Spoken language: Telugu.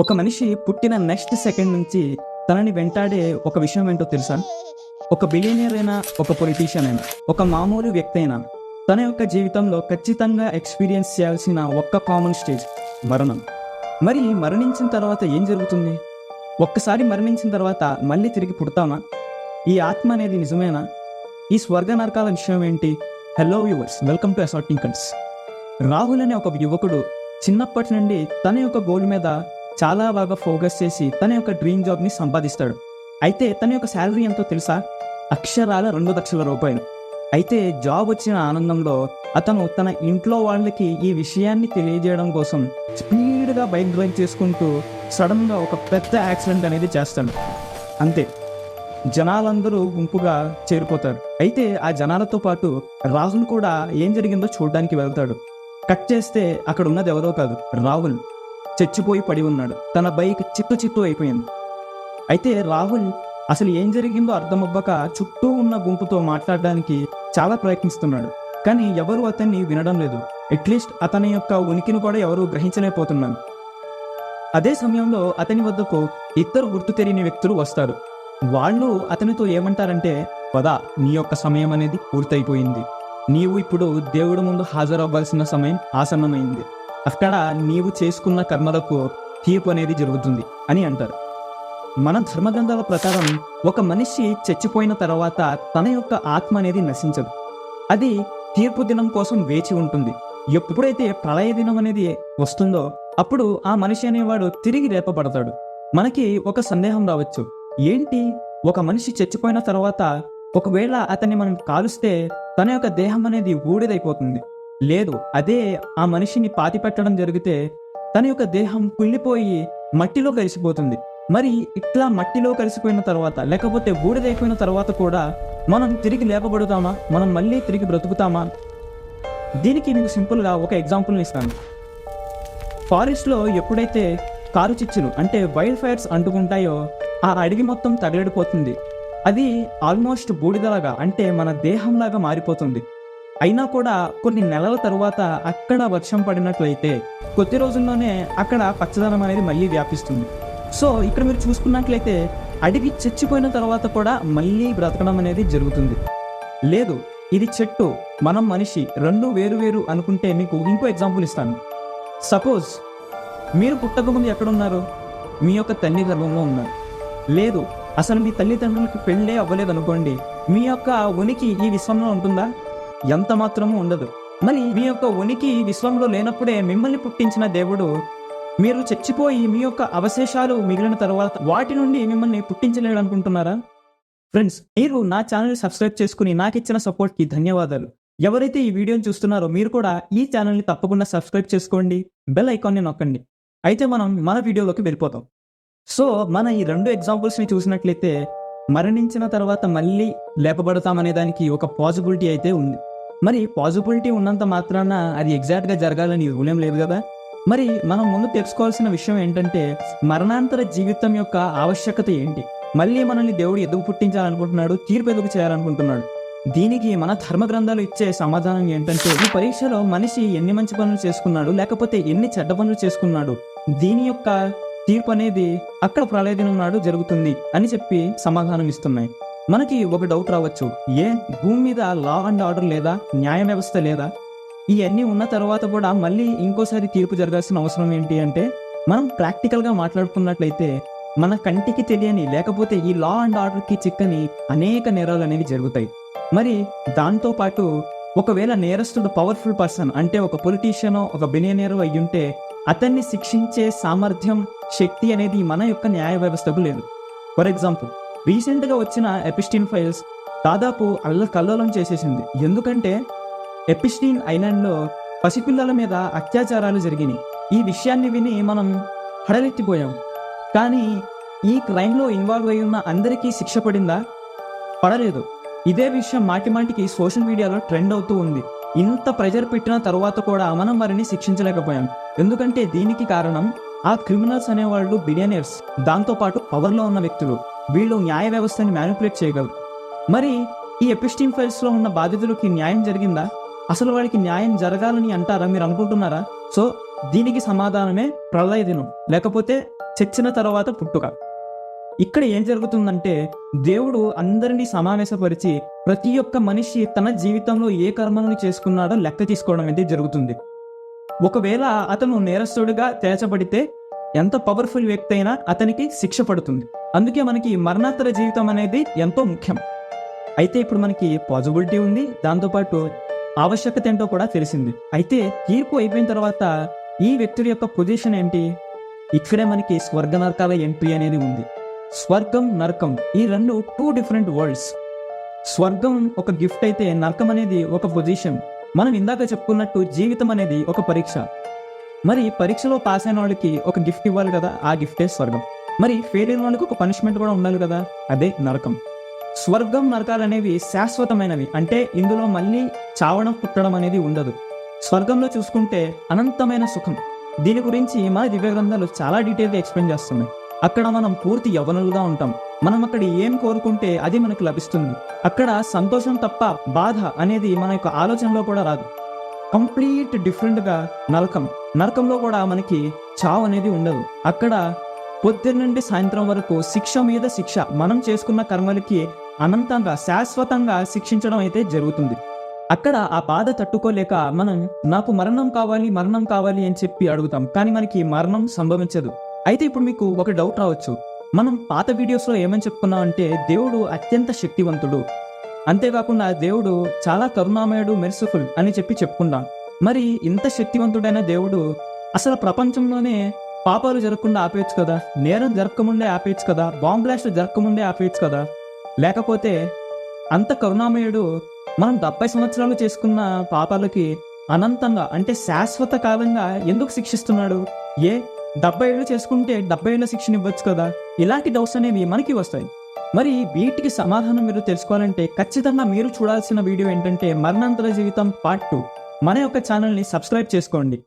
ఒక మనిషి పుట్టిన నెక్స్ట్ సెకండ్ నుంచి తనని వెంటాడే ఒక విషయం ఏంటో తెలుసా? ఒక బిలియనియర్ అయినా, ఒక పొలిటీషియన్ అయినా, ఒక మామూలు వ్యక్తి అయినా తన యొక్క జీవితంలో ఖచ్చితంగా ఎక్స్పీరియన్స్ చేయాల్సిన ఒక్క కామన్ స్టేజ్ మరణం. మరి మరణించిన తర్వాత ఏం జరుగుతుంది? ఒక్కసారి మరణించిన తర్వాత మళ్ళీ తిరిగి పుడతామా? ఈ ఆత్మ అనేది నిజమేనా? ఈ స్వర్గ నరకాల విషయం ఏంటి? హలో వ్యూవర్స్, వెల్కమ్ టు అసార్టింగ్ కన్స్. రాహుల్ అనే ఒక యువకుడు చిన్నప్పటి నుండి తన యొక్క గోల్ మీద చాలా బాగా ఫోకస్ చేసి తన యొక్క డ్రీమ్ జాబ్ని సంపాదిస్తాడు. అయితే తన యొక్క శాలరీ ఎంతో తెలుసా? అక్షరాల 2 లక్షల రూపాయలు. అయితే జాబ్ వచ్చిన ఆనందంలో అతను తన ఇంట్లో వాళ్ళకి ఈ విషయాన్ని తెలియజేయడం కోసం స్పీడ్గా బైక్ డ్రైవ్ చేసుకుంటూ సడన్గా ఒక పెద్ద యాక్సిడెంట్ అనేది చేస్తాడు. అంతే, జనాలందరూ గుంపుగా చేరిపోతారు. అయితే ఆ జనాలతో పాటు రాహుల్ కూడా ఏం జరిగిందో చూడడానికి వెళ్తాడు. కట్ చేస్తే అక్కడ ఉన్నది ఎవరో కాదు, రాహుల్ చచ్చిపోయి పడి ఉన్నాడు. తన బైక్ చిత్తు అయిపోయింది. అయితే రాహుల్ అసలు ఏం జరిగిందో అర్థమవ్వక చుట్టూ ఉన్న గుంపుతో మాట్లాడడానికి చాలా ప్రయత్నిస్తున్నాడు. కానీ ఎవరు అతన్ని వినడం లేదు. అట్లీస్ట్ అతని యొక్క ఉనికిని కూడా ఎవరు గ్రహించలేకపోతున్నారు. అదే సమయంలో అతని వద్దకు ఇద్దరు గుర్తు తెలియని వ్యక్తులు వస్తారు. వాళ్ళు అతనితో ఏమంటారంటే, పదా, నీ యొక్క సమయం అనేది పూర్తయిపోయింది. నీవు ఇప్పుడు దేవుడి ముందు హాజరవ్వాల్సిన సమయం ఆసన్నమైంది. అక్కడ నీవు చేసుకున్న కర్మలకు తీర్పు అనేది జరుగుతుంది అని అంటారు. మన ధర్మగ్రంథాల ప్రకారం ఒక మనిషి చచ్చిపోయిన తర్వాత తన యొక్క ఆత్మ అనేది నశించదు. అది తీర్పు దినం కోసం వేచి ఉంటుంది. ఎప్పుడైతే ప్రళయ దినం అనేది వస్తుందో అప్పుడు ఆ మనిషి అనేవాడు తిరిగి లేపబడతాడు. మనకి ఒక సందేహం రావచ్చు, ఏంటి, ఒక మనిషి చచ్చిపోయిన తర్వాత ఒకవేళ అతన్ని మనం కాలుస్తే తన యొక్క దేహం అనేది బూడిదైపోతుంది. లేదు, అదే ఆ మనిషిని పాతి పెట్టడం జరిగితే తన యొక్క దేహం కుళ్ళిపోయి మట్టిలో కలిసిపోతుంది. మరి ఇట్లా మట్టిలో కలిసిపోయిన తర్వాత లేకపోతే బూడిదైపోయిన తర్వాత కూడా మనం తిరిగి లేపబడుతామా? మనం మళ్ళీ తిరిగి బ్రతుకుతామా? దీనికి మీకు సింపుల్గా ఒక ఎగ్జాంపుల్ని ఇస్తాను. ఫారెస్ట్లో ఎప్పుడైతే కారు చిచ్చులు అంటే వైల్డ్ ఫైర్స్ అంటుకుంటాయో ఆ అడవి మొత్తం తగలడిపోతుంది. అది ఆల్మోస్ట్ బూడిదలాగా అంటే మన దేహంలాగా మారిపోతుంది. అయినా కూడా కొన్ని నెలల తరువాత అక్కడ వర్షం పడినట్లయితే కొద్ది రోజుల్లోనే అక్కడ పచ్చదనం అనేది మళ్ళీ వ్యాపిస్తుంది. సో ఇక్కడ మీరు చూసుకున్నట్లయితే అడవి చచ్చిపోయిన తర్వాత కూడా మళ్ళీ బ్రతకడం అనేది జరుగుతుంది. లేదు, ఇది చెట్టు, మనం మనిషి, రెండు వేరు అనుకుంటే మీకు ఇంకో ఎగ్జాంపుల్ ఇస్తాను. సపోజ్ మీరు పుట్టకముందు ఎక్కడున్నారు? మీ యొక్క తల్లి గర్భంలో ఉన్నారు. లేదు, అసలు మీ తల్లిదండ్రులకి పెళ్ళే అవ్వలేదు అనుకోండి, మీ యొక్క ఉనికి ఈ విశ్వంలో ఉంటుందా? ఎంత మాత్రమూ ఉండదు. మరి మీ యొక్క ఉనికి విశ్వంలో లేనప్పుడే మిమ్మల్ని పుట్టించిన దేవుడు మీరు చచ్చిపోయి మీ యొక్క అవశేషాలు మిగిలిన తర్వాత వాటి నుండి మిమ్మల్ని పుట్టించలేడు అనుకుంటున్నారా? ఫ్రెండ్స్, మీరు నా ఛానల్ సబ్స్క్రైబ్ చేసుకుని నాకు ఇచ్చిన సపోర్ట్కి ధన్యవాదాలు. ఎవరైతే ఈ వీడియోని చూస్తున్నారో మీరు కూడా ఈ ఛానల్ని తప్పకుండా సబ్స్క్రైబ్ చేసుకోండి, బెల్ ఐకాన్ని నొక్కండి. అయితే మనం మన వీడియోలోకి వెళ్ళిపోతాం. సో మన ఈ 2 ఎగ్జాంపుల్స్ని చూసినట్లయితే మరణించిన తర్వాత మళ్ళీ లేపబడతామనే దానికి ఒక పాసిబిలిటీ అయితే ఉంది. మరి పాసిబిలిటీ ఉన్నంత మాత్రాన అది ఎగ్జాక్ట్గా జరగాలని రూలేం లేదు కదా. మరి మనం ముందు తెలుసుకోవాల్సిన విషయం ఏంటంటే, మరణాంతర జీవితం యొక్క ఆవశ్యకత ఏంటి? మళ్ళీ మనల్ని దేవుడు ఎందుకు పుట్టించాలనుకుంటున్నాడు? తీర్పు ఎందుకు చేయాలనుకుంటున్నాడు? దీనికి మన ధర్మ గ్రంథాలు ఇచ్చే సమాధానం ఏంటంటే, ఈ పరీక్షలో మనిషి ఎన్ని మంచి పనులు చేసుకున్నాడు లేకపోతే ఎన్ని చెడ్డ పనులు చేసుకున్నాడు, దీని యొక్క తీర్పు అనేది అక్కడ ప్రళయ దినం నాడు జరుగుతుంది అని చెప్పి సమాధానం ఇస్తున్నాయి. మనకి ఒక డౌట్ రావచ్చు, భూమి మీద లా అండ్ ఆర్డర్ లేదా? న్యాయ వ్యవస్థ లేదా? ఇవన్నీ ఉన్న తర్వాత కూడా మళ్ళీ ఇంకోసారి తీర్పు జరగాల్సిన అవసరం ఏంటి అంటే, మనం ప్రాక్టికల్గా మాట్లాడుకున్నట్లయితే మన కంటికి తెలియని లేకపోతే ఈ లా అండ్ ఆర్డర్కి చిక్కని అనేక నేరాలు అనేవి జరుగుతాయి. మరి దాంతోపాటు ఒకవేళ నేరస్తుడు పవర్ఫుల్ పర్సన్ అంటే ఒక పొలిటీషియనో ఒక బిలియనియరో అయ్యుంటే అతన్ని శిక్షించే సామర్థ్యం, శక్తి అనేది మన యొక్క న్యాయ వ్యవస్థకు లేదు. ఫర్ ఎగ్జాంపుల్, రీసెంట్గా వచ్చిన ఎపిస్టీన్ ఫైల్స్ దాదాపు అల్లకల్లోలం చేసేసింది. ఎందుకంటే ఎపిస్టీన్ ఐలాండ్లో పసిపిల్లల మీద అత్యాచారాలు జరిగినాయి. ఈ విషయాన్ని విని మనం హడలెత్తిపోయాం. కానీ ఈ క్రైమ్లో ఇన్వాల్వ్ అయి ఉన్న అందరికీ శిక్ష పడిందా? పడలేదు. ఇదే విషయం మాటిమాటికి సోషల్ మీడియాలో ట్రెండ్ అవుతూ ఉంది. ఇంత ప్రెజర్ పెట్టిన తర్వాత కూడా మనం వారిని శిక్షించలేకపోయాం. ఎందుకంటే దీనికి కారణం ఆ క్రిమినల్స్ అనేవాళ్ళు బిలియనర్స్, దాంతోపాటు పవర్లో ఉన్న వ్యక్తులు. వీళ్ళు న్యాయ వ్యవస్థని మ్యానిపులేట్ చేయగలరు. మరి ఈ ఎపిస్టీన్ ఫైల్స్లో ఉన్న బాధితులకి న్యాయం జరిగిందా? అసలు వాడికి న్యాయం జరగాలని అంటారా? మీరు అనుకుంటున్నారా? సో దీనికి సమాధానమే ప్రళయ దినం లేకపోతే చచ్చిన తర్వాత పుట్టుక. ఇక్కడ ఏం జరుగుతుందంటే దేవుడు అందరినీ సమావేశపరిచి ప్రతి ఒక్క మనిషి తన జీవితంలో ఏ కర్మలను చేసుకున్నాడో లెక్క తీసుకోవడం అనేది జరుగుతుంది. ఒకవేళ అతను నేరస్తుడిగా తేల్చబడితే ఎంత పవర్ఫుల్ వ్యక్తి అయినా అతనికి శిక్ష పడుతుంది. అందుకే మనకి మరణాంతర జీవితం అనేది ఎంతో ముఖ్యం. అయితే ఇప్పుడు మనకి పాజిబిలిటీ ఉంది, దాంతోపాటు ఆవశ్యకత ఏంటో కూడా తెలిసింది. అయితే తీర్పు అయిపోయిన తర్వాత ఈ వ్యక్తుడి యొక్క పొజిషన్ ఏంటి? ఇక్కడే మనకి స్వర్గ నరకాల ఎంట్రీ అనేది ఉంది. స్వర్గం, నరకం ఈ రెండు 2 డిఫరెంట్ వరల్డ్స్. స్వర్గం ఒక గిఫ్ట్ అయితే నరకం అనేది ఒక పొజిషన్. మనం ఇందాక చెప్పుకున్నట్టు జీవితం అనేది ఒక పరీక్ష. మరి పరీక్షలో పాస్ అయిన వాళ్ళకి ఒక గిఫ్ట్ ఇవ్వాలి కదా, ఆ గిఫ్టే స్వర్గం. మరి ఫెయిల్ అయిన వాళ్ళకి ఒక పనిష్మెంట్ కూడా ఉండాలి కదా, అదే నరకం. స్వర్గం, నరకాలు అనేవి శాశ్వతమైనవి. అంటే ఇందులో మళ్ళీ చావడం, పుట్టడం అనేది ఉండదు. స్వర్గంలో చూసుకుంటే అనంతమైన సుఖం. దీని గురించి మన దివ్య గ్రంథాలు చాలా డీటెయిల్గా ఎక్స్ప్లెయిన్ చేస్తున్నాయి. అక్కడ మనం పూర్తి యవ్వనులుగా ఉంటాం. మనం అక్కడ ఏం కోరుకుంటే అది మనకు లభిస్తుంది. అక్కడ సంతోషం తప్ప బాధ అనేది మన యొక్క ఆలోచనలో కూడా రాదు. కంప్లీట్ డిఫరెంట్గా నరకంలో కూడా మనకి చావు అనేది ఉండదు. అక్కడ పొద్దున్న నుండి సాయంత్రం వరకు శిక్ష మీద శిక్ష. మనం చేసుకున్న కర్మలకి అనంతంగా శాశ్వతంగా శిక్షించడం అయితే జరుగుతుంది. అక్కడ ఆ బాధ తట్టుకోలేక మనం నాకు మరణం కావాలి అని చెప్పి అడుగుతాం, కానీ మనకి మరణం సంభవించదు. అయితే ఇప్పుడు మీకు ఒక డౌట్ రావచ్చు. మనం పాత వీడియోస్లో ఏమని చెప్పుకున్నాం అంటే దేవుడు అత్యంత శక్తివంతుడు, అంతేకాకుండా దేవుడు చాలా కరుణామయుడు, మెర్సిఫుల్ అని చెప్పి చెప్పుకున్నాం. మరి ఇంత శక్తివంతుడైన దేవుడు అసలు ప్రపంచంలోనే పాపాలు జరగకుండా ఆపేయచ్చు కదా, నేరం జరగకముందే ఆపేయచ్చు కదా, బాంబ్ బ్లాస్ట్ జరగకముందే ఆపేయచ్చు కదా. లేకపోతే అంత కరుణామయుడు మనం 70 సంవత్సరాలు చేసుకున్న పాపాలకి అనంతంగా అంటే శాశ్వత కాలంగా ఎందుకు శిక్షిస్తున్నాడు? 70 ఏళ్ళు చేసుకుంటే 70 ఏళ్ళ శిక్షణ ఇవ్వచ్చు కదా. ఇలాంటి డౌట్స్ అనేవి మనకి వస్తాయి. మరి వీటికి సమాధానం మీరు తెలుసుకోవాలంటే ఖచ్చితంగా మీరు చూడాల్సిన వీడియో ఏంటంటే మరణాంతర జీవితం పార్ట్ 2. మన యొక్క ఛానల్ని సబ్స్క్రైబ్ చేసుకోండి.